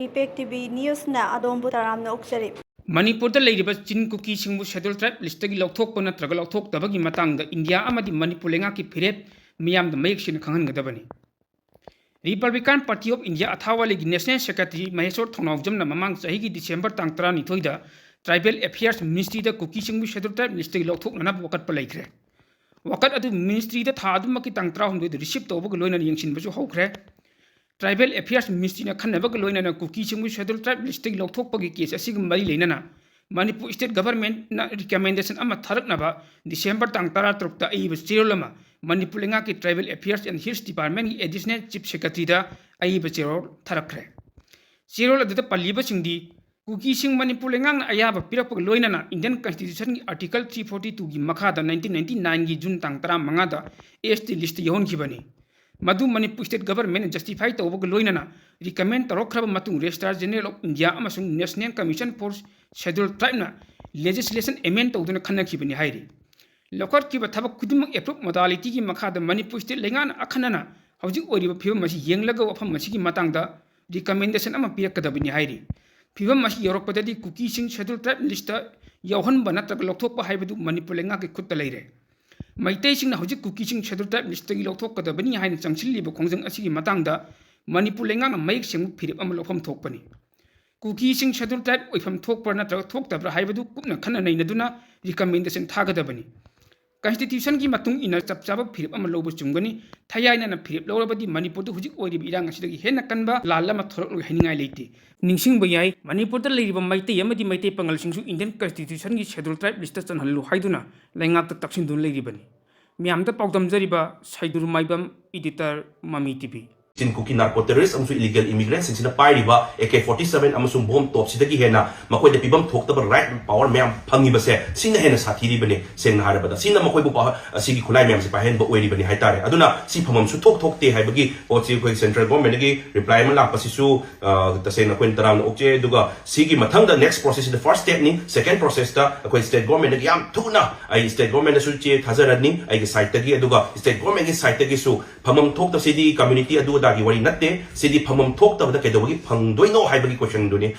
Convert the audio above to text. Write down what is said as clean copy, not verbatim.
Impact TV News na adom butaram na uksari. Manipur da leiriba chin kuki singbu schedule tribe list gi Louthokpa natraga Louthokpa gi matangda India amadi Manipur Leingaki Firep miyam da mayek sin khangan gadabani. Republican Party of India athawali gi National Secretary Maheshwar Thonawjam na mamang sahi gi December tang 12 da Tribal Affairs Ministry da kuki singbu schedule tribe list gi Louthok na wakat pa laikre. Wakat adu ministry da tha adu maki tang 13 da receive tawba loina yengsin basu hokre. Tribal Affairs Ministry na khanaba loina na kuki singbu schedule tribe list gi Louthokpa gi case asig mari leinana Manipur State Government na recommendation ama tharaknaba December tang 13 da aiba chirolama Manipur Leingaki Tribal Affairs and Hills Department Additional Chief Secretary da aiba chirol tharakre. Chirol adda paliba singdi kuki sing Manipur Leingak ayaba pirakpa loinana Indian Constitution gi Article 342 gi makhada 1999 gi June tang 15 da ST list yahon khibani. Madu Manipur State Government justify tawba loinana recommend tarokraba matung Registrar General of India amasung National Commission for Scheduled Tribe na legislation amend tawduna khanakhibani hairi. Lokar kiba thabak khudimak approve modality gi makhada Manipur State Leingana akhanana hawjik oriba phibam masi yenglaga wafam masi gi matangda recommendation ama pirakadabani hairi. Phibam masi yorokpadadi kuki sing scheduled tribe list yawhan banatraga Louthokpa haibadu Manipur Leingaki khutta leire. Meitei sing na hojik kuki sing scheduled tribe list gi Louthokpa da bani hain changsilliba khongjang asigi matangda Manipur Leingak na mayek sing Firep ama lofam thokpani. Kuki sing scheduled tribe oifam thokpa na thoktabra haibadu kupna khana nainaduna recommendation thagadabani. Constitution ki matung ina chapchaba Firep ama lobu chungani thayaina na Firep lorabadi Manipur da hojik oiribi irang asidagi hena kanba lallama thorok haningai leite. Ningsingba yai Manipur da leiriba Meitei Amadi Meitei Pangal singsu Indian Constitution ki scheduled tribe list chanhallu haiduna leingakta taksinduna leiribani. Miyamda pawdamjariba Saidur Maibam editor Mami TV. Sin Kuki narco terrorists among illegal immigrants sin sina pairiba AK-47 among bomb top sidagi hena makoy da pibam thokta right power ma'am phangi base sina hena sathiri bane seng na harabada sina makoy bu sigi khulai ma'am si pahen ba oiri bane haitare aduna si phamam su thokte haibagi ochi koi central government gi reply man la pasisu ta sena kwen taram okje duga sigi mathang the next process is the first step ni second process ta koi state government gi am thuna ai state government su che thazarani ai site gi aduga state government gi site gi su phamam thokta sidi community adu Dagi wari natte sidi phamam thok tabda kedawagi phangdoi no haibagi question duni